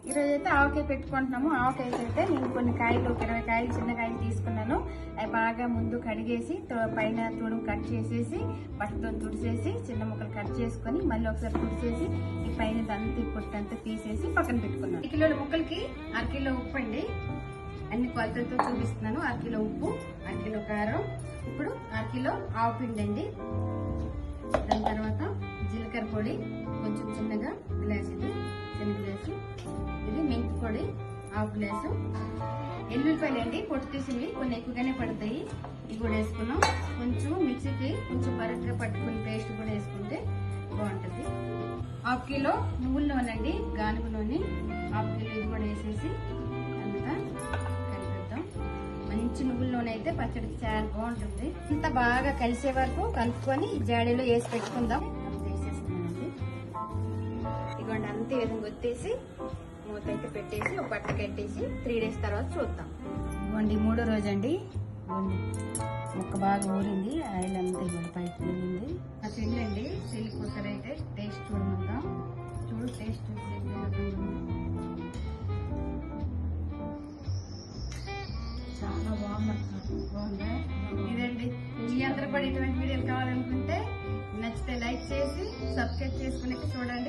ఈరోజు అయితే ఆవకాయ పెట్టుకుంటున్నాము. ఆవకాయకి అయితే నేను కొన్ని కాయలు 20 కాయలు చిన్న కాయలు తీసుకున్నాను. అవి బాగా ముందు కడిగేసి పైన తుడుము కట్ చేసేసి బట్టతో తుడిచేసి చిన్న ముక్కలు కట్ చేసుకొని మళ్ళీ ఒకసారి తుడిచేసి ఈ పైన దంతి పొట్టంతా తీసేసి పక్కన పెట్టుకున్నాను. 1 కిలోల ముక్కలకి 1/2 కిలో ఉప్పు అండి. అన్ని కొలతలతో చూపిస్తున్నాను. 1/2 కిలో ఉప్పు, 1/2 కిలో కారం, ఇప్పుడు 1/2 కిలో ఆవు పిండి అండి. దాని తర్వాత జీలకర్ర పొడి కొంచెం చిన్నగా గ్లాస్, ఇది చిన్న గ్లాసు. ఇది మెంతి పొడి 1/2 గ్లాసు. ఎల్లుల్లిపాయలు అండి, పొట్టు తీసినవి, కొన్ని ఎక్కువగానే పడతాయి. ఇవి కూడా వేసుకున్నాం. కొంచెం మిక్సీకి కొంచెం బరగ్గా పట్టుకుని పేస్ట్ కూడా వేసుకుంటే బాగుంటుంది. 1/2 కిలో నువ్వుల నూనె అండి, గానుగ నూనె 1/2 కిలో ఇది కూడా వేసేసి అంతా కలిపిద్దాం. మంచి నువ్వుల నూనె అయితే పచ్చడికి చాలా బాగుంటుంది. ఇంత బాగా కలిసే వరకు కలుపుకొని జాడీలో వేసి పెట్టుకుందాం. వేసేస్తున్నానండి. ఇదిగోండి, అంతే విధంగా వచ్చేసి మూత అయితే పెట్టేసి ఒక బట్ట కట్టేసి 3 days తర్వాత చూద్దాం. ఇవ్వండి 3వ రోజు అండి. ముక్క బాగా ఊరింది, ఆయిల్ అంతా ఇవ్వండి పైకి ఊరింది. ఆ పిండి అండి చిల్లి కూసరి అయితే టేస్ట్ చూడమందాం. చూడు టేస్ట్ చాలా బాగుందా? ఇదండి, ఈ అందరూ కూడా ఇటువంటి వీడియోలు కావాలనుకుంటే నచ్చితే లైక్ చేసి సబ్స్క్రైబ్ చేసుకుని చూడండి.